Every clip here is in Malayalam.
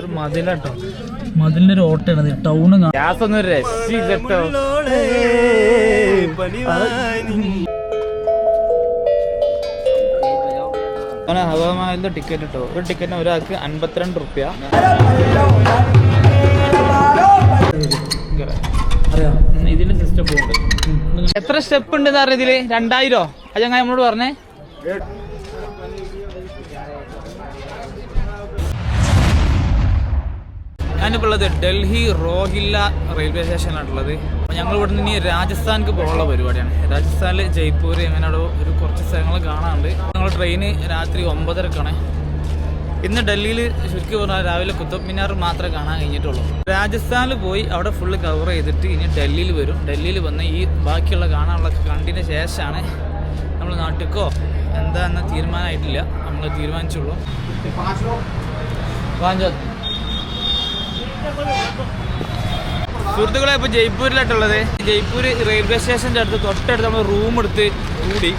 ഒരു മതിലാട്ടോ, മതിലിന്റെ ഒരു ഓട്ടയാണ് ടൗണ്. ഗ്യാസ് ഒന്നും ഒരു രക്ഷയില്ലട്ടോ. ഹവാമഹലിന്റെ ടിക്കറ്റ് കിട്ടോ. ഒരു ടിക്കറ്റിന് ഒരാൾക്ക് 52 റുപ്യ. ഇതിന്റെ സിസ്റ്റം പോകുന്നുണ്ട്. എത്ര സ്റ്റെപ്പ് ഉണ്ട് പറഞ്ഞ ഇതില്? 2000 അത് ഞങ്ങൾ നമ്മളോട് പറഞ്ഞേ. ഞാനിപ്പോൾ ഉള്ളത് ഡൽഹി റോഹില്ല റെയിൽവേ സ്റ്റേഷനിലാണുള്ളത്. അപ്പോൾ ഞങ്ങൾ ഇവിടെ നിന്ന് ഇനി രാജസ്ഥാനിക്ക് പോകാനുള്ള പരിപാടിയാണ്. രാജസ്ഥാനിൽ ജയ്പൂർ അങ്ങനെയുള്ള ഒരു കുറച്ച് സ്ഥലങ്ങൾ കാണാനുണ്ട്. ഞങ്ങൾ ട്രെയിന് രാത്രി 9:30ക്കാണ്. ഇന്ന് ഡൽഹിയിൽ ശരിക്കും പറഞ്ഞാൽ രാവിലെ കുത്തബ് മിനാർ മാത്രമേ കാണാൻ കഴിഞ്ഞിട്ടുള്ളൂ. രാജസ്ഥാനിൽ പോയി അവിടെ ഫുള്ള് കവർ ചെയ്തിട്ട് ഇനി ഡൽഹിയിൽ വരും. ഡൽഹിയിൽ വന്ന് ഈ ബാക്കിയുള്ള കാണാനുള്ള കണ്ടതിന് ശേഷമാണ് നമ്മൾ നാട്ടിലേക്കോ എന്താന്ന് തീരുമാനമായിട്ടില്ല. നമ്മൾ തീരുമാനിച്ചുള്ളൂ. സുഹൃത്തുക്കളെ, ഇപ്പോൾ ജയ്പൂരിലായിട്ടുള്ളത്. ജയ്പൂർ റെയിൽവേ സ്റ്റേഷൻ്റെ അടുത്ത് തൊട്ടടുത്ത് നമ്മൾ റൂം എടുത്ത് കൂടി.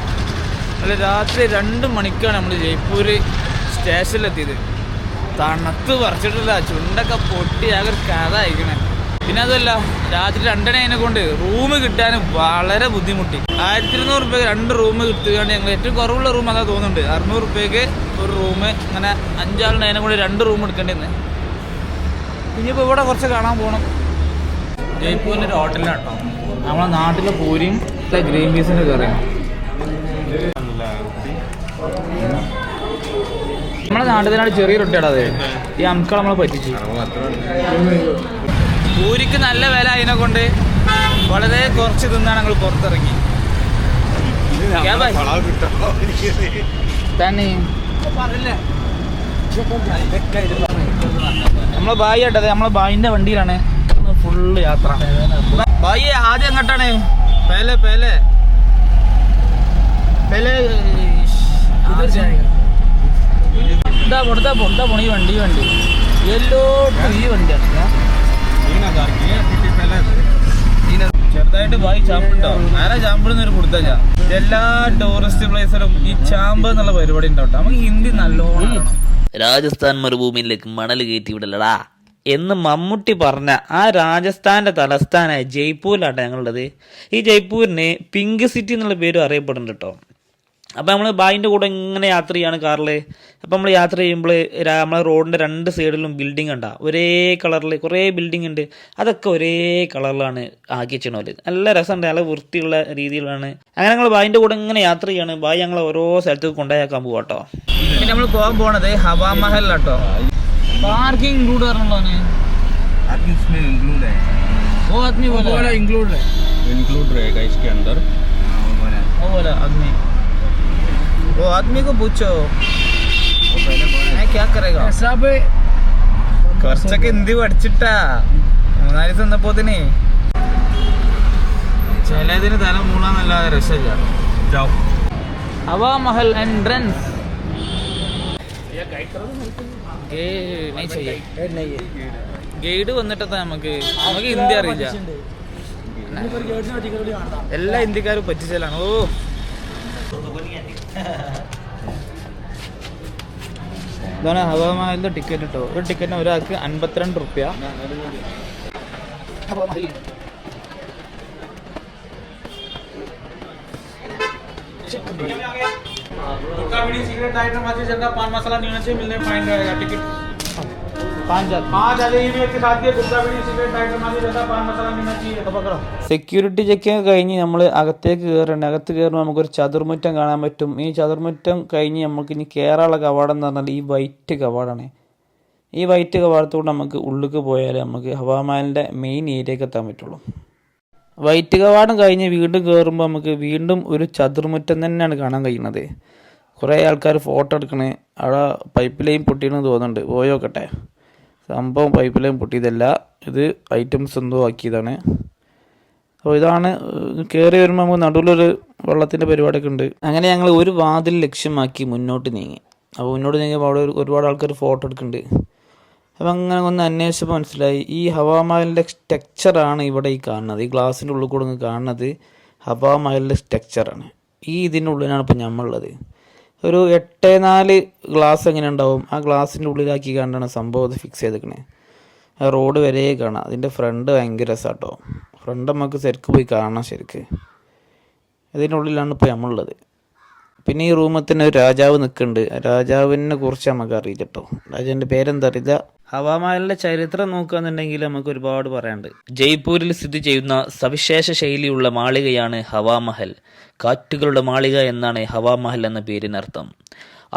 അല്ല, രാത്രി 2 മണിക്കാണ് നമ്മൾ ജയ്പൂർ സ്റ്റേഷനിലെത്തിയത്. തണുത്ത് പറിച്ചിട്ടില്ല, ചുണ്ടൊക്കെ പൊട്ടി ആകെ ഒരു കഥ അയക്കണേ. പിന്നെ അതല്ല, രാത്രി 2:30 കൊണ്ട് റൂം കിട്ടാൻ വളരെ ബുദ്ധിമുട്ടി. 1200 റുപ്യക്ക് 2 റൂം കിട്ടുകയാണ്. ഞങ്ങൾ ഏറ്റവും കുറവുള്ള റൂം അതാ തോന്നുന്നുണ്ട്. 600 റുപ്യക്ക് ഒരു റൂം. അങ്ങനെ 5 ആളുടെ കൂടി 2 റൂം എടുക്കേണ്ടിന്ന്. ഇനിയിപ്പോൾ ഇവിടെ കുറച്ച് കാണാൻ പോകണം. ജയ്പൂരിൻ്റെ ഒരു ഹോട്ടലിലാട്ടോ. നമ്മളെ നാട്ടിലെ പൂരിയും ഗ്രീൻ പീസിൻ്റെ കറിയാണ്. നമ്മളെ നാട്ടിലാണ് ചെറിയ റൊട്ടിയാണ് അത്. ഈ അംക്കൾ നമ്മളെ പറ്റിച്ചു. പൂരിക്ക് നല്ല വില അതിനെ കൊണ്ട് വളരെ കുറച്ച് തിന്നാണ് ഞങ്ങൾ പുറത്തിറങ്ങി. തന്നെ നമ്മളെ ബായി ആട്ടത്. നമ്മളെ ബായിന്റെ വണ്ടിയിലാണ് ഫുള്ള് യാത്ര. ബായി ആദ്യം എങ്ങോട്ടാണ്? പേലെ പേലെ പേലെ എന്താ കൊടുത്താ പോണ ഈ വണ്ടി എല്ലോട്ടും ഈ വണ്ടിയാണ്. ചെറുതായിട്ട് ബായി ചാമ്പുണ്ടോ? ആരാ ചാമ്പിടുന്നൊരു കൊടുത്താ. എല്ലാ ടൂറിസ്റ്റ് പ്ലേസിലും ഈ ചാമ്പ് എന്നുള്ള പരിപാടി ഉണ്ടാവട്ടെ. നമുക്ക് ഹിന്ദി നല്ലോണം. രാജസ്ഥാൻ മരുഭൂമിയിലേക്ക് മണൽ കയറ്റി വിടലടാ എന്ന് മമ്മൂട്ടി പറഞ്ഞ ആ രാജസ്ഥാൻ്റെ തലസ്ഥാനായ ജയ്പൂരിലാട്ടെ ഞങ്ങളുള്ളത്. ഈ ജയ്പൂരിന് പിങ്ക് സിറ്റി എന്നുള്ള പേരും അറിയപ്പെടുന്നുണ്ട് കേട്ടോ. അപ്പോൾ നമ്മൾ ബായിൻ്റെ കൂടെ ഇങ്ങനെ യാത്ര ചെയ്യാണ് കാറിൽ. അപ്പോൾ നമ്മൾ യാത്ര ചെയ്യുമ്പോൾ നമ്മളെ റോഡിൻ്റെ 2 സൈഡിലും ബിൽഡിംഗ് ഉണ്ടാകും. ഒരേ കളറിൽ കുറേ ബിൽഡിംഗ് ഉണ്ട്. അതൊക്കെ ഒരേ കളറിലാണ് ആക്കി വെച്ചിട്ടുള്ളത്. നല്ല രസമുണ്ട്, നല്ല വൃത്തിയുള്ള രീതിയിലാണ്. അങ്ങനെ ഞങ്ങൾ ബായിൻ്റെ കൂടെ ഇങ്ങനെ യാത്ര ചെയ്യാണ്. ബായി ഞങ്ങൾ ഓരോ സ്ഥലത്തേക്ക് കൊണ്ടുപോയാക്കാൻ പോകാം കേട്ടോ. പിന്നെ നമ്മൾ പോകാൻ പോണത് ഹവാമഹലിലാട്ടോ. पार्किंग इंक्लूड करना है। पार्किंग इसमें इंक्लूड है। वो आदमी बोला इंक्लूड रहेगा इसके अंदर। वो बोला आदमी, वो आदमी को पूछो वो पहले बोला क्या करेगा. കുറച്ചൊക്കെ ഹിന്ദി പഠിച്ചിട്ടാ 3 ദിവസം വന്നപ്പോത്തിന്. ചിലതിന് തല മൂളാന്നല്ലാതെ രസമില്ല. Hawa Mahal entrance guide വന്നിട്ടെത്താ. നമുക്ക് ഹിന്ദി അറിയില്ല. എല്ലാ ഹിന്ദിക്കാരും പറ്റിച്ചാലാണ്. ഓ ഇതാണ് ഹവാമഹലിന്റെ ടിക്കറ്റ് കിട്ടോ. ഒരു ടിക്കറ്റിന് ഒരാൾക്ക് 52 റുപ്യ. സെക്യൂരിറ്റി ചെക്കിങ് കഴിഞ്ഞ് നമ്മൾ അകത്തേക്ക് കയറുന്നുണ്ട്. അകത്ത് കയറുമ്പോൾ നമുക്കൊരു ചതുർമുറ്റം കാണാൻ പറ്റും. ഈ ചതുർമുറ്റം കഴിഞ്ഞ് നമുക്ക് ഇനി കയറാനുള്ള കവാടം എന്ന് പറഞ്ഞാൽ ഈ വൈറ്റ് കവാടമാണ്. ഈ വൈറ്റ് കവാടത്തോട് നമുക്ക് ഉള്ളിലേക്ക് പോയാൽ നമുക്ക് ഹവാമഹലിൻ്റെ മെയിൻ ഏരിയക്ക് എത്താൻ പറ്റുള്ളൂ. വൈറ്റ് കവാടം കഴിഞ്ഞ് വീണ്ടും കയറുമ്പോൾ നമുക്ക് വീണ്ടും ഒരു ചതുർമുറ്റം തന്നെയാണ് കാണാൻ കഴിയുന്നത്. കുറേ ആൾക്കാർ ഫോട്ടോ എടുക്കണേ. അവിടെ പൈപ്പ് ലൈൻ പൊട്ടിയെന്ന് തോന്നുന്നുണ്ട്. പോയോക്കട്ടെ. സംഭവം പൈപ്പ് ലൈൻ പൊട്ടിയതല്ല, ഇത് ഐറ്റംസ് എന്തോ ആക്കിയതാണ്. അപ്പോൾ ഇതാണ് കയറി വരുമ്പോൾ നമുക്ക് നടുവിലൊരു വെള്ളത്തിൻ്റെ പരിപാടിയൊക്കെ ഉണ്ട്. അങ്ങനെ ഞങ്ങൾ ഒരു വാതിൽ ലക്ഷ്യമാക്കി മുന്നോട്ട് നീങ്ങി. അപ്പോൾ മുന്നോട്ട് നീങ്ങിയപ്പോൾ അവിടെ ഒരുപാട് ആൾക്കാർ ഫോട്ടോ എടുക്കുന്നുണ്ട്. അപ്പോൾ അങ്ങനെ ഒന്ന് അന്വേഷിച്ചപ്പോൾ മനസ്സിലായി ഈ ഹവാമഹലിൻ്റെ സ്ട്രക്ചറാണ് ഇവിടെ ഈ കാണുന്നത്. ഈ ഗ്ലാസിൻ്റെ ഉള്ളിൽ കൂടെ കാണുന്നത് ഹവാമഹലിൻ്റെ സ്ട്രക്ചറാണ്. ഈ ഇതിൻ്റെ ഉള്ളിലാണ് ഇപ്പോൾ നമ്മളുള്ളത്. ഒരു 8-4 ഗ്ലാസ് എങ്ങനെ ഉണ്ടാവും, ആ ഗ്ലാസിൻ്റെ ഉള്ളിലാക്കി കണ്ടാണ് സംഭവം അത് ഫിക്സ് ചെയ്തിരിക്കണേ. ആ റോഡ് വരെ കാണാം. അതിൻ്റെ ഫ്രണ്ട് ഭയങ്കര രസമാട്ടോ. ഫ്രണ്ട് നമുക്ക് ശരിക്കും പോയി കാണാം. ശരിക്ക് ഇതിൻ്റെ ഉള്ളിലാണ് ഇപ്പോൾ നമ്മളുള്ളത്. പിന്നെ ഈ റൂമിൽ തന്നെ ഒരു രാജാവ് നിൽക്കുന്നുണ്ട്. രാജാവിനെ കുറിച്ച് നമുക്ക് അറിയില്ല കേട്ടോ. രാജാവിൻ്റെ പേരെന്താ അറിയില്ല. ഹവാമഹലിൻ്റെ ചരിത്രം നോക്കുകയെന്നുണ്ടെങ്കിൽ നമുക്ക് ഒരുപാട് പറയാനുണ്ട്. ജയ്പൂരിൽ സ്ഥിതി ചെയ്യുന്ന സവിശേഷ ശൈലിയുള്ള മാളികയാണ് ഹവാമഹൽ. കാറ്റുകളുടെ മാളിക എന്നാണ് ഹവാമഹൽ എന്ന പേരിനർത്ഥം.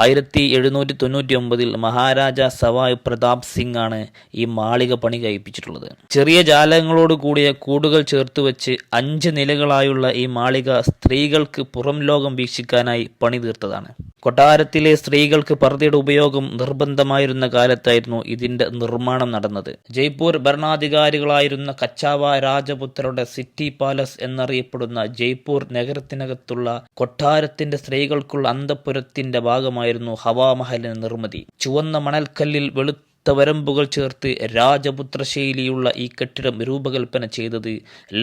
1799 മഹാരാജ സവായ് പ്രതാപ് സിംഗ് ആണ് ഈ മാളിക പണി കഴിപ്പിച്ചിട്ടുള്ളത്. ചെറിയ ജാലകങ്ങളോട് കൂടിയ കൂടുകൾ ചേർത്ത് വെച്ച് 5 നിലകളായുള്ള ഈ മാളിക സ്ത്രീകൾക്ക് പുറം ലോകം വീക്ഷിക്കാനായി പണി തീർത്തതാണ്. കൊട്ടാരത്തിലെ സ്ത്രീകൾക്ക് പർദ്ദയുടെ ഉപയോഗം നിർബന്ധമായിരുന്ന കാലത്തായിരുന്നു ഇതിന്റെ നിർമ്മാണം നടന്നത്. ജയ്പൂർ ഭരണാധികാരികളായിരുന്ന കച്ചാവ രാജപുത്രരുടെ സിറ്റി പാലസ് എന്നറിയപ്പെടുന്ന ജയ്പൂർ നഗരത്തിനകത്തുള്ള കൊട്ടാരത്തിന്റെ സ്ത്രീകൾക്കുള്ള അന്തഃപുരത്തിന്റെ ഭാഗമായിരുന്നു ഹവാമഹലിന്റെ നിർമ്മിതി. ചുവന്ന മണൽക്കല്ലിൽ വെളുത്ത വരമ്പുകൾ ചേർത്ത് രാജപുത്ര ശൈലിയുള്ള ഈ കെട്ടിടം രൂപകൽപ്പന ചെയ്തത്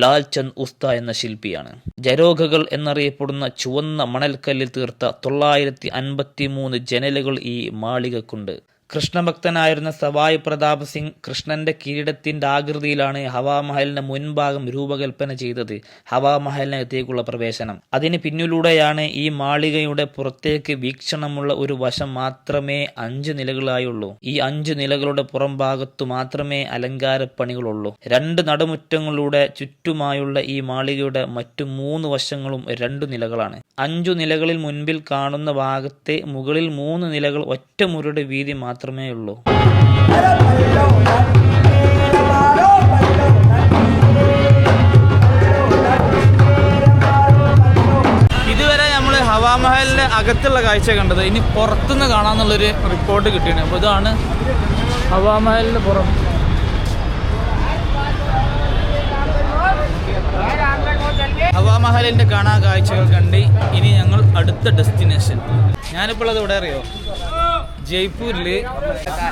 ലാൽചന്ദ് ഉസ്ത എന്ന ശില്പിയാണ്. ജരോഖകൾ എന്നറിയപ്പെടുന്ന ചുവന്ന മണൽക്കല്ലിൽ തീർത്ത 953 ജനലുകൾ ഈ മാളികക്കുണ്ട്. കൃഷ്ണഭക്തനായിരുന്ന സവായ് പ്രതാപ് സിംഗ് കൃഷ്ണന്റെ കിരീടത്തിന്റെ ആകൃതിയിലാണ് ഹവാമഹലിന്റെ മുൻഭാഗം രൂപകൽപ്പന ചെയ്തത്. ഹവാമഹലിനകത്തേക്കുള്ള പ്രവേശനം അതിന് പിന്നിലൂടെയാണ്. ഈ മാളികയുടെ പുറത്തേക്ക് വീക്ഷണമുള്ള ഒരു വശം മാത്രമേ 5 നിലകളായുള്ളൂ. ഈ 5 നിലകളുടെ പുറം ഭാഗത്തു മാത്രമേ അലങ്കാരപ്പണികളുള്ളൂ. 2 നടുമുറ്റങ്ങളുടെ ചുറ്റുമായുള്ള ഈ മാളികയുടെ മറ്റു 3 വശങ്ങളും 2 നിലകളാണ്. 5 നിലകളിൽ മുൻപിൽ കാണുന്ന ഭാഗത്തെ മുകളിൽ 3 നിലകൾ ഒറ്റമുറിയുടെ വീതി മാത്രമേ ഉള്ളൂ. ഇതുവരെ നമ്മൾ ഹവാമഹലിന്റെ അകത്തുള്ള കാഴ്ച കണ്ടത്. ഇനി പുറത്തുനിന്ന് കാണാന്നുള്ളൊരു റിപ്പോർട്ട് കിട്ടിയാണ്. അപ്പോൾ ഇതാണ് ഹവാമഹലിന്റെ പുറം. ഹവാമഹലിന്റെ കാണാൻ കാഴ്ചകൾ കണ്ട് ഇനി ഞങ്ങൾ അടുത്ത ഡെസ്റ്റിനേഷൻ. ഞാനിപ്പോൾ അത് ഇവിടെ അറിയോ, ജയ്പൂരിൽ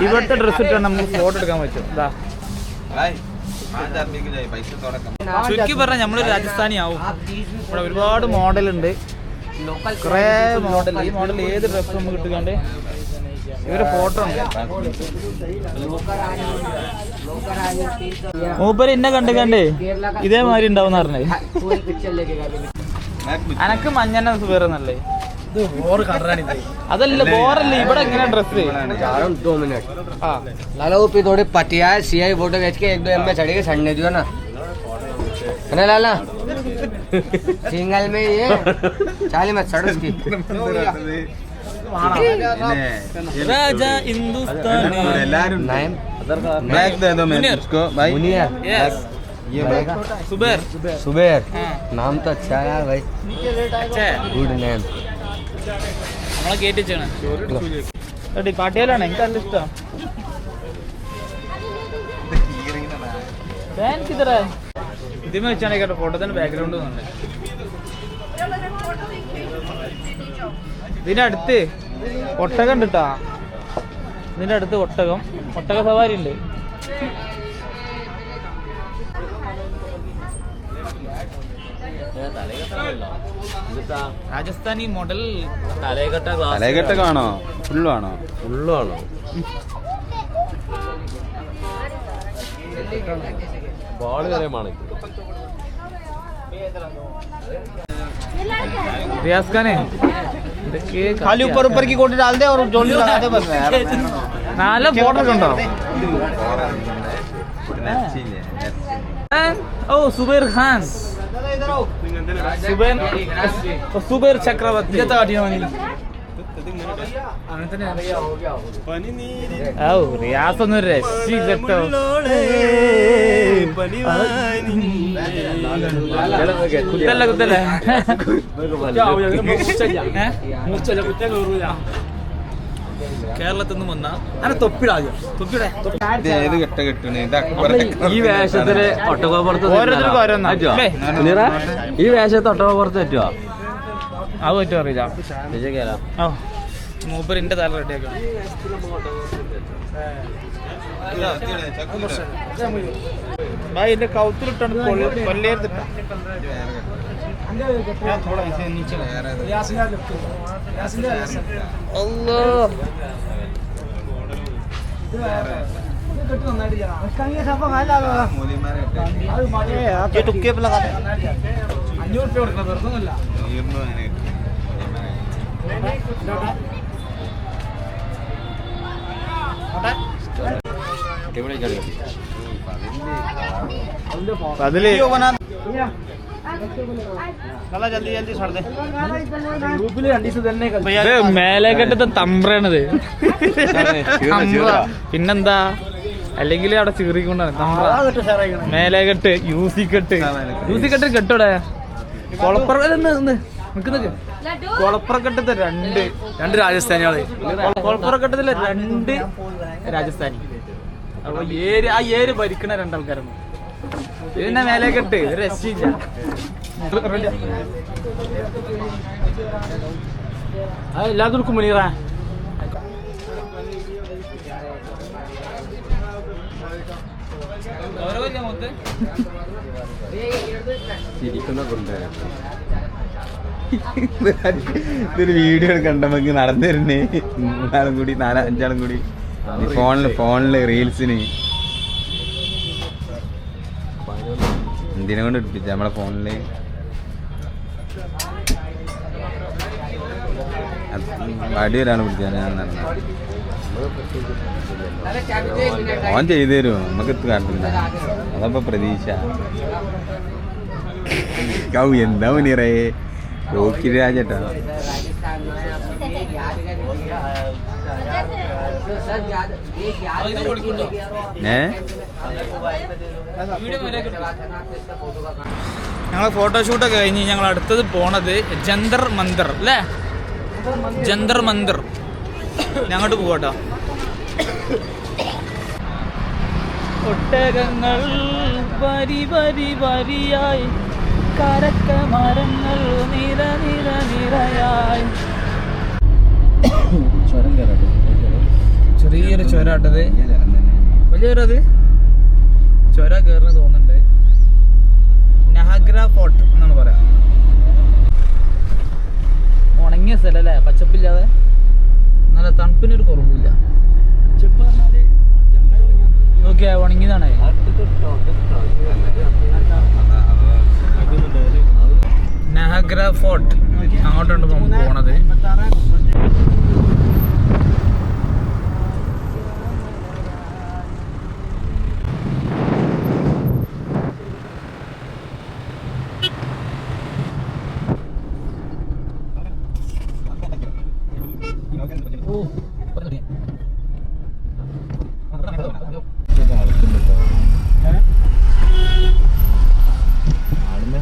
ഇവിടുത്തെ ഡ്രസ്സ് ഇട്ടാണ് നമുക്ക് ഫോട്ടോ എടുക്കാൻ പറ്റും. ചുരുക്കി പറഞ്ഞാൽ നമ്മൾ രാജസ്ഥാനി ആവും. ഇവിടെ ഒരുപാട് മോഡലുണ്ട്, കുറേ മോഡൽ. ഈ മോഡൽ ഏത് ഡ്രസ്സ് നമുക്ക് കിട്ടുകാണ്ട് ഇവരെ ഫോട്ടോ ഉണ്ട്. മൂപ്പര് എന്നെ കണ്ടേ ഇതേമാതിരി ഉണ്ടാവും പറഞ്ഞേ. അനക്ക് മഞ്ഞ സുഖേറന്നല്ലേ? അതല്ല ബോറല്ലേ ഇവിടെ എങ്ങനെ ഡ്രസ്? 2 मिनट लाला वो थोड़े पटिया सीआई फोटो खींच के 1-2 एम में चढ़ेगा सड़ने दियो ना, है ना लाला? सिंगल में ये चाली मत सड़ उसकी। राजा हिंदुस्तान बैग दे दो मैं उसको भाई। ये भाई सुबेर सुबेर नाम तो अच्छा है यार भाई, अच्छा गुड नेम। നമ്മളെ കേട്ടിച്ചാണ് പാട്ടിയാലാണ്. എനിക്ക് നല്ല ഇഷ്ടം. ഇതിമേ വെച്ചാണ് കേട്ടോ ഫോട്ടോ തന്നെ ബാക്ക്ഗ്രൗണ്ട് തോന്നുന്നുണ്ട്. ഇതിന്റെ അടുത്ത് ഒട്ടകം ഉണ്ട് കേട്ടാ. ഇതിന്റെ അടുത്ത് ഒട്ടക സവാരി ഉണ്ട്. രാജസ്ഥാനി മോഡൽ തലകെട്ട കാണോ ഫുള്ളാണോ? ഫുള്ളാണോ? बाल करे मालिक रियाज खान है खाली ऊपर ऊपर की कोटी डाल दे और जोली लगा दे बस यार। नाला बॉर्डर कौन ओ सुबेर खान सुबेर चक्रवर्ती റിയാസ് ഒന്നും രക്ഷിക്കട്ടോ. കുത്തല്ലേ കേരളത്തിൽ നിന്ന് വന്ന ഈ വേഷത്തില് ഒട്ടകോപ്പുറത്ത് ഓരോരുത്തർക്കും ഓരോന്നാ. ഈ വേഷത്ത് ഒട്ടകോപ്പുറത്ത് പറ്റുമോ? അത് പറ്റുമോ അറിയില്ല. ഓ മൂപ്പരിന്റെ തല റെഡിയാക്കണം. എന്റെ കൗത്തിലിട്ടാണ് കൊല്ലേർത്തിട്ട थोड़ा इसे नीचे ये टुक्के पे लगा 500 रुपये കൊടുക്കണം जल्दी जल्दी छोड़ दे മേലേക്കെട്ടത്തെ തമ്പ്രാണത് പിന്നെന്താ അല്ലെങ്കിൽ അവിടെ ചീറിക്കൊണ്ടാണ് തമ്പ്ര മേലേക്കെട്ട് യൂസിക്കെട്ട് കെട്ടോടെ കൊളപ്പുറക്കെട്ടത്തെ രണ്ട് രാജസ്ഥാനികള് കൊളപ്പുറക്കെട്ടത്തിലെ 2 രാജസ്ഥാനി അപ്പൊ ആ ഏര് ഭരിക്കണ 2 ആൾക്കാരാണ് പിന്നെ മേലേക്കെട്ട് രക്ഷയില്ല എല്ലാവർക്കും മുനീറ ഇതൊരു വീഡിയോ എടുക്കണ്ട നമുക്ക് നടന്നു തരുന്നേ 3 കൂടി 4-5 കൂടി ഫോണില് റീൽസിന് എന്തിനെ കൊണ്ട് എടുപ്പിച്ച നമ്മളെ ഫോണില് വടി ഒരാൾ പിടിച്ചാൽ ഞാൻ നടന്ന ഓൻ ചെയ്തു തരുമോ നമുക്ക് കാട്ടില്ല അതപ്പോ പ്രതീക്ഷ എന്താ മുനീറേ റോക്കി രാജേട്ടാ ഞങ്ങൾ ഫോട്ടോഷൂട്ടൊക്കെ കഴിഞ്ഞ് ഞങ്ങൾ അടുത്തത് പോണത് ജന്തർ മന്ദിർ അല്ലേ ജന്തർ മന്ദിർ ഞങ്ങോട്ട് പോകട്ടോ ഒട്ടകങ്ങൾ വരി വരി വരിയായി കരക്ക മരങ്ങൾ നിര നിര നിരയായി ചെറിയൊരു ചുരാട്ടത് വലിയൊരത് ചുര കയറുന്ന തോന്നുന്നുണ്ട് നഹഗ്ര ഫോർട്ട് എന്നാണ് പറയാ ഉണങ്ങിയ സ്ഥലം അല്ലേ പച്ചപ്പില്ലാതെ നല്ല തണുപ്പിനൊരു കുറവില്ല നോക്കിയാ ഉണങ്ങിയതാണ് നഹഗ്ര ഫോർട്ട് അങ്ങോട്ടുണ്ട് പോണത്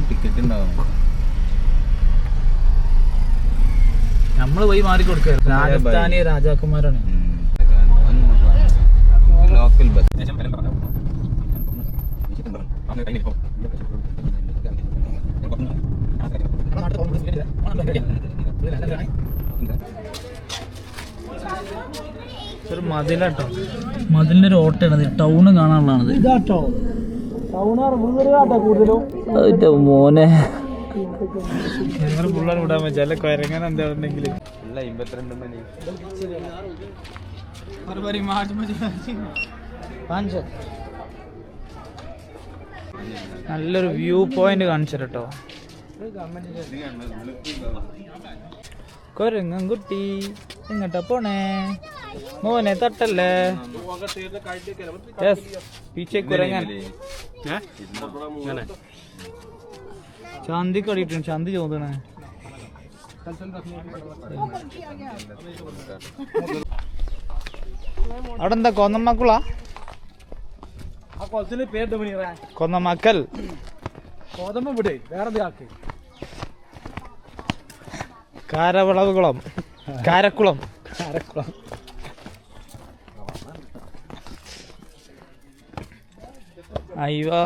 ടിക്കറ്റ് ഉണ്ടാവും നമ്മള് പോയി മാറി കൊടുക്കുക രാജസ്ഥാനി രാജാക്കന്മാരാണ് ലോക്കൽ ബസ് ഒരു മതിലാട്ടോ മതിലിന്റെ ഒരു ഓട്ടയാണ് ടൗണ് കാണാനുള്ളതാണത് മോനെ പിള്ളേർ വിടാൻ പറ്റും അല്ല കൊരങ്ങനെ എന്താ ഉണ്ടെങ്കിൽ 52 മണി നല്ലൊരു വ്യൂ പോയിന്റ് കാണിച്ചു കേട്ടോ കൊരങ്ങൻ കുട്ടി എങ്ങട്ടാ പോണേ മോനെ തട്ടല്ലേ പീച്ചെ കുരങ്ങൻ ചാന്തി കടിയിട്ടുണ്ട് ചാന്തി ചോദണേ അവിടെ എന്താ കൊന്നമ്മക്കുളാ കൊന്നമക്കൽ കാരവിളവുകുളം കാരക്കുളം അയ്യോ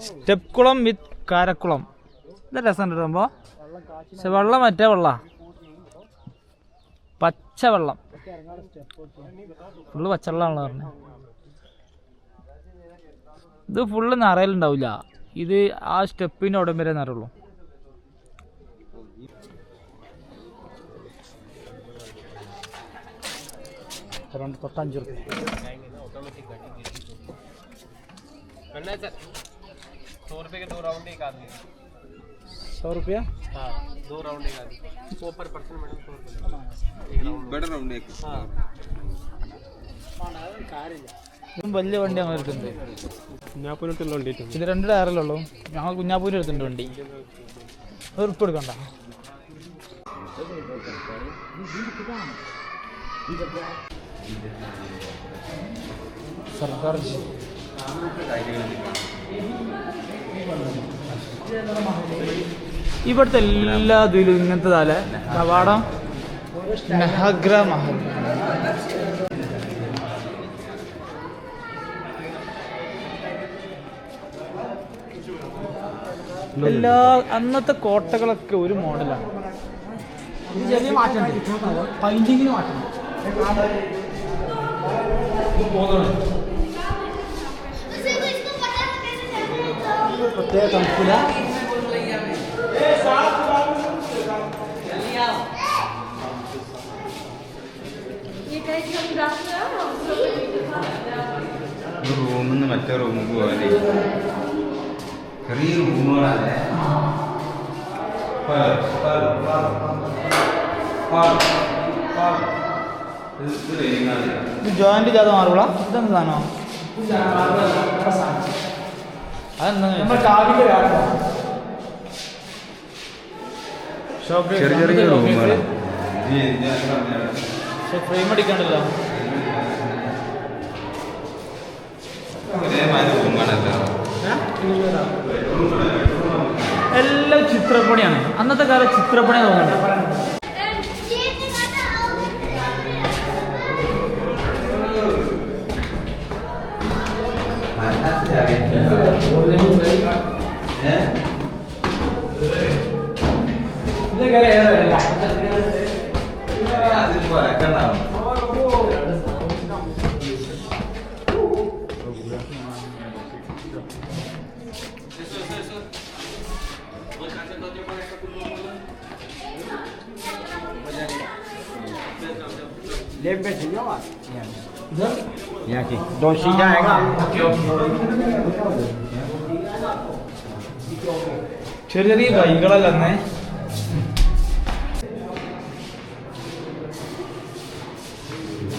സ്റ്റെപ്പ് കുളം വിത്ത് കാരക്കുളം ഇത് രസം കിട്ടുമ്പോ പക്ഷെ വെള്ളം മറ്റേ വെള്ള പച്ച വെള്ളം ഫുള്ള് പച്ചവെള്ളമാണല്ലോ പറഞ്ഞത് ഇത് ഫുള്ള് നിറയലുണ്ടാവില്ല ഇത് ആ സ്റ്റെപ്പിൻ്റെ ഉടൻ വരെ നേരുള്ളൂ. തൊട്ട് 5 റുപ്യ. 100 रुपये के 2 राउंड एक आदमी. 100 रुपया? हाँ 2 राउंड एक आदमी. 100 पर पर्सन मैडम 100 रुपये. ബെറ്റർ റൗണ്ട് हाँ. ഇതും വലിയ വണ്ടി അങ്ങനെ എടുത്തിട്ടുണ്ട്. കുഞ്ഞാപ്പൂരിട്ടുള്ള വണ്ടി. ഇത് 2 ടയറല്ലേ ഉള്ളൂ. ഞങ്ങൾ കുഞ്ഞാപ്പൂരിൽ എടുത്തിട്ടുണ്ട് വണ്ടി. ഉറുപ്പ് എടുക്കണ്ട. സർക്കാർ ഇവിടുത്തെ എല്ലാ ഇതിലും ഇങ്ങനത്തെ താലെ കവാടം നഹഗ്ര മഹൽ. എല്ലാ അന്നത്തെ കോട്ടകളൊക്കെ ഒരു മോഡലാണ്. ചെറിയ മാറ്റം പൈന്റിങ്ങിന് മാറ്റം പ്രത്യേക തണുപ്പില്ല. റൂമിൽ നിന്ന് മറ്റേ റൂമിൽ പോകാനേ ചെറിയ റൂമുകളല്ലേ. ജോയിന്റ് ചെയ്താൽ മാറുള്ള ഇതെന്ത് സാധനമോ? അതെന്താ ചെറിയ ചെറിയ റൂമുകളാണ്. ഫ്രെയിം അടിക്കണ്ടല്ലോ. എല്ലാം ചിത്രപ്പണിയാണ്. അന്നത്തെ കാലം ചിത്രപ്പണി തോന്നുന്നുണ്ട്. ചെറിയ ചെറിയ കൈകളല്ലേ.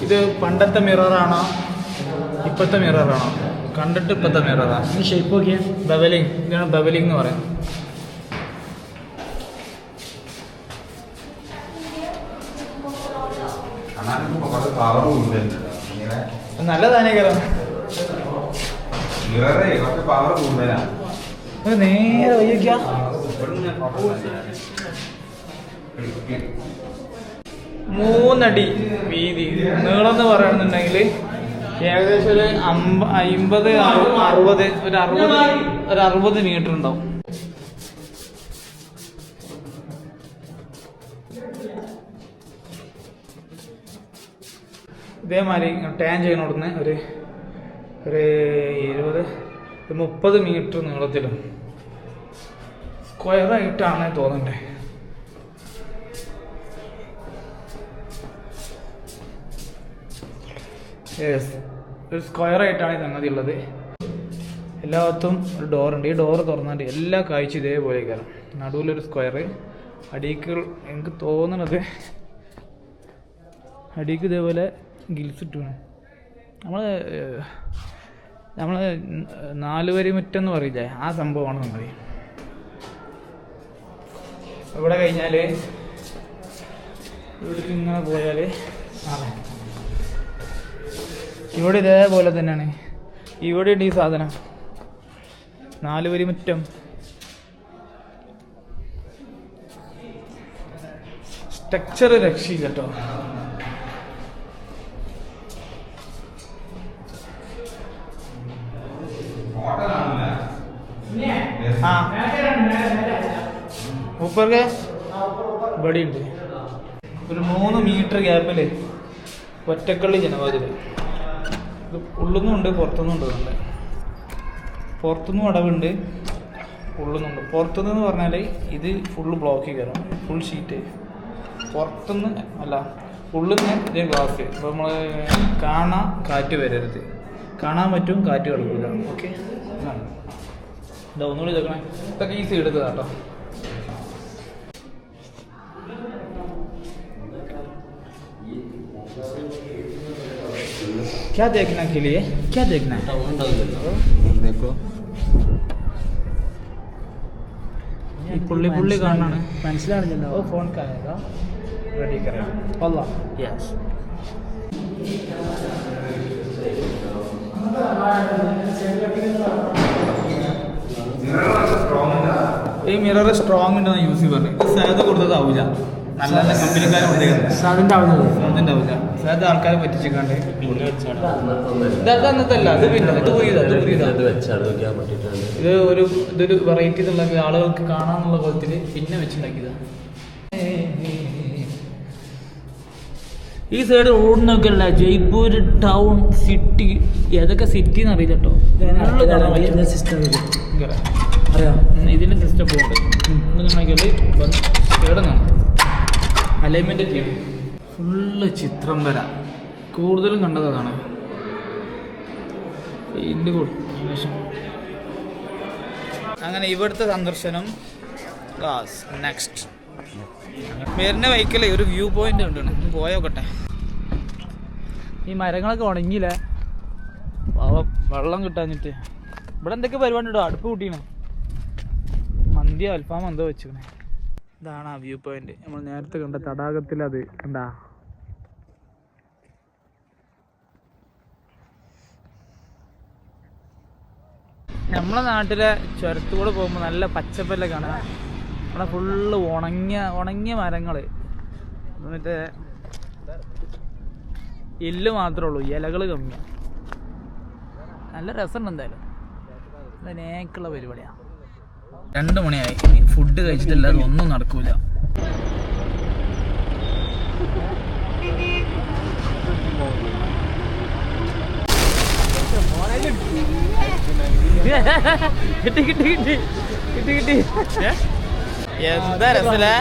ഇത് പണ്ടത്തെ മിററാണോ ഇപ്പോഴത്തെ മിററാണോ? കണ്ടിട്ട് ഇപ്പോഴത്തെ മിററാണ്. ഈ ഷേപ്പ് നോക്കിയാൽ ബെവലിംഗ്. ഇതാണ് ബെവലിംഗ് എന്ന് പറയാം. നല്ലതാണ് നേരെ വയ്യ. 3 അടി വീതി. നീളം എന്ന് പറയുന്നുണ്ടെങ്കിൽ ഏകദേശം ഒരു 50 60 ഒരു 60 മീറ്റർ ഉണ്ടാവും. ഇതേമാതിരി ടാൻ ചെയ്യണോടുന്ന് ഒരു 30 മീറ്റർ നീളത്തിലും സ്ക്വയറായിട്ടാണ് തോന്നണ്ടേ. ഒരു സ്ക്വയറായിട്ടാണ് ഈ സംഗതി ഉള്ളത്. എല്ലാത്തും ഒരു ഡോറുണ്ട്. ഈ ഡോറ് തുറന്നിട്ട് എല്ലാ കാഴ്ച ഇതേപോലെ കയറും. നടുവിലൊരു സ്ക്വയർ. അടിക്ക് എനിക്ക് തോന്നണത് അടിക്ക് ഇതേപോലെ ഗിൽസ് ഇട്ടാണ്. നമ്മൾ 4 വരി മുറ്റെന്ന് പറയില്ലേ, ആ സംഭവമാണ് സംഗതി. ഇവിടെ കഴിഞ്ഞാൽ ഇവിടേക്ക് ഇങ്ങനെ പോയാൽ ഇവിടെ ഇതേപോലെ തന്നെയാണ്. ഇവിടെ ഉണ്ട് ഈ സാധനം. 4 വരി മുറ്റം. സ്ട്രക്ചർ രക്ഷയില്ല കേട്ടോ. ऊपर बड़ी ഉണ്ട്. ഒരു 3 മീറ്റർ ഗ്യാപ്പിൽ ഒറ്റക്കള്ളി ജനവാതിൽ. ഇത് ഉള്ളുന്നുണ്ട് പുറത്തുനിന്നും ഉണ്ട്. പുറത്തുനിന്നും അടവുണ്ട്, ഉള്ളിൽ നിന്ന്. പുറത്തുനിന്ന് പറഞ്ഞാൽ ഇത് ഫുള്ള് ബ്ലോക്ക് കയറും, ഫുൾ ഷീറ്റ്. പുറത്തുനിന്ന് അല്ല, ഉള്ളിൽ നിന്ന് ഇതേ ഗ്ലാസ്. ഇപ്പോൾ നമ്മൾ കാണാൻ കാറ്റ് വരരുത്, കാണാൻ പറ്റും, കാറ്റ് കിടക്കില്ല. ഓക്കെ, ഇതാ ഒന്നുകൂടി ഇതൊക്കെ ഇതൊക്കെ ഈസി എടുത്തതാട്ടോ. क्या देखना के लिए क्या देखना है? देखो ഈ പുള്ളി കാണാണ്, മനസ്സിലാണില്ലല്ലോ. ഓ ഫോൺ കായേगा रेडी करेगा والله यस. ഈ മിറർ സ്ട്രോങ് ഉണ്ടെന്ന് യൂസ് പറഞ്ഞു. ഇത് സാധ കൊടുത്തതാവില്ല, നല്ല നല്ല കമ്പനിക്കാർ സാധനത്തിന്റെ ആവില്ല. സാധ ആൾക്കാരെ പറ്റിച്ചിക്കാണ്ട് ഇതന്നത്തല്ല, അത് പിന്നെ ഇത് ഇതൊരു വെറൈറ്റി എന്നുള്ള ആളുകൾക്ക് കാണാന്നുള്ള കോലത്തിൽ പിന്നെ വെച്ചുണ്ടാക്കിയതാണ്. ഈ സൈഡ് റോഡിനൊക്കെ അല്ല, ജയ്പൂർ ടൗൺ സിറ്റി, ഏതൊക്കെ സിറ്റി എന്ന് അറിയില്ല കേട്ടോ. അറിയാം, ഇതിന്റെ സിസ്റ്റം പോകുന്നുണ്ട്. കേടുന്നാണ് അലൈൻമെന്റ് ചെയ്യണം. ഫുള്ള് ചിത്രം വര, കൂടുതലും കണ്ടത് അതാണ്. അങ്ങനെ ഇവിടുത്തെ സന്ദർശനം നെക്സ്റ്റ്. വരുന്ന വൈക്കല്ലേ ഒരു വ്യൂ പോയിന്റ് ഉണ്ട്, പോയോക്കട്ടെ. ഈ മരങ്ങളൊക്കെ ഉണങ്ങിയില്ലേ, വെള്ളം കിട്ടാഞ്ഞിട്ട്. ഇവിടെ എന്തൊക്കെ പരിപാടി ഉണ്ടോ, അടുപ്പ് കൂട്ടിയാണ്, മന്തിയോ അൽഫാമോ എന്തോ വെച്ചിക്കണേ. ഇതാണ് ആ വ്യൂ പോയിന്റ്, നമ്മൾ നേരത്തെ കണ്ട തടാകത്തിൽ. അത് കണ്ടാ, നമ്മളെ നാട്ടിലെ ചുരത്തുകൂടെ പോകുമ്പോൾ നല്ല പച്ചപ്പെല്ലാം കാണാം. അവിടെ ഫുള്ള് ഉണങ്ങിയ മരങ്ങൾ, മറ്റേ എല്ല് മാത്രമേ ഉള്ളൂ, ഇലകൾ കമ്മിയാണ്. നല്ല രസമുണ്ട്. എന്തായാലും നേക്കുള്ള പരിപാടിയാണ്. 2 മണിയായി, ഫുഡ് കഴിച്ചിട്ടില്ലാതെ ഒന്നും നടക്കൂല. കിട്ടി എന്താ രസല്ലേ.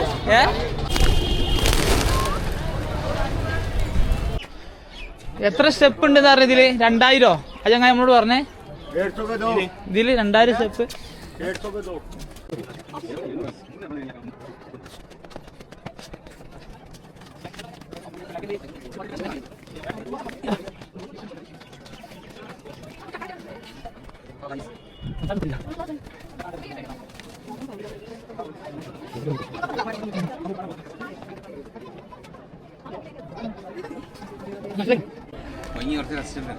എത്ര സ്റ്റെപ്പ് ഉണ്ട് അറിയാം ഇതില്? 2000 അത് ഞങ്ങൾ നമ്മളോട് പറഞ്ഞേ. ഇതില് 2000 സ്റ്റെപ്പ്. കുറച്ച് റെസ്റ്റ് ഉണ്ട്.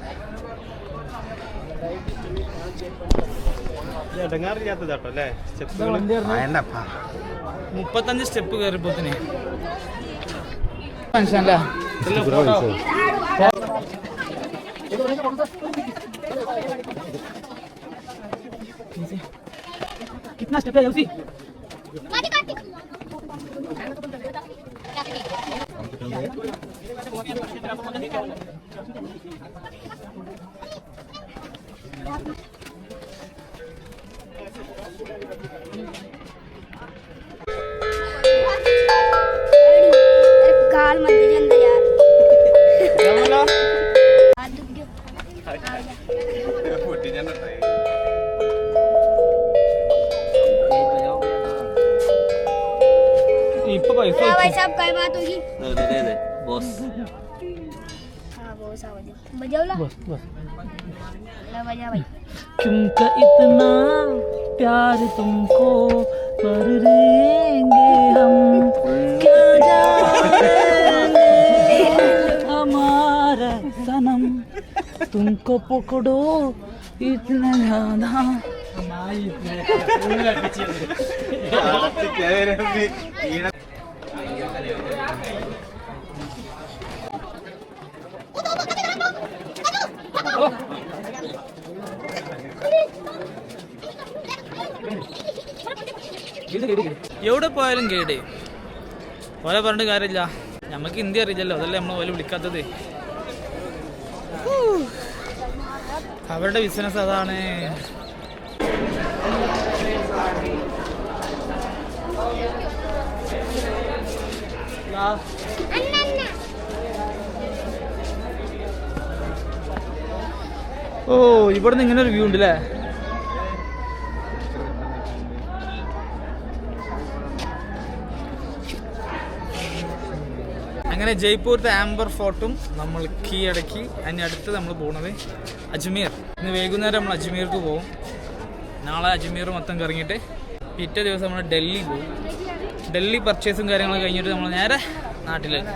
ഇടങ്ങാറില്ലാത്തതാട്ടോ അല്ലേ? 35 സ്റ്റെപ്പ് കയറിപ്പോത്തിന് മനസ്സിലല്ല. कितना स्टेप है उसी? गाल मत दीजिए अंदर यार। क्या बोला? ഇപ്പൊ പൈസ भाई साहब काय बात होगी? ബോസ് हाँ बहुत सा बजाओ ला। बस बजा भाई। क्योंकि इतना प्यार तुमको करेंगे हम, क्या जानेंगे हमारा सनम, तुमको पकड़ो इतना ज्यादा। എവിടെ പോയാലും കേട്, ഓലെ പറഞ്ഞിട്ട് കാര്യമില്ല. നമുക്ക് ഹിന്ദി അറിയില്ലല്ലോ, അതല്ലേ നമ്മൾ ഓലെ വിളിക്കാത്തത്. അവരുടെ ബിസിനസ് അതാണ്. ഓ ഇവിടുന്ന് ഇങ്ങനെ ഒരു വ്യൂ ഉണ്ട് അല്ലേ? അങ്ങനെ ജയ്പൂരത്തെ ആംബർ ഫോർട്ടും നമ്മൾ കീഴടക്കി. അതിനടുത്ത് നമ്മൾ പോകുന്നത് അജ്മീർ. ഇന്ന് വൈകുന്നേരം നമ്മൾ അജ്മീർക്ക് പോകും. നാളെ അജ്മീർ മൊത്തം കറങ്ങിയിട്ട് പിറ്റേ ദിവസം നമ്മൾ ഡൽഹി പോകും. ഡൽഹി പർച്ചേസും കാര്യങ്ങളൊക്കെ കഴിഞ്ഞിട്ട് നമ്മൾ നേരെ നാട്ടിലേക്ക്.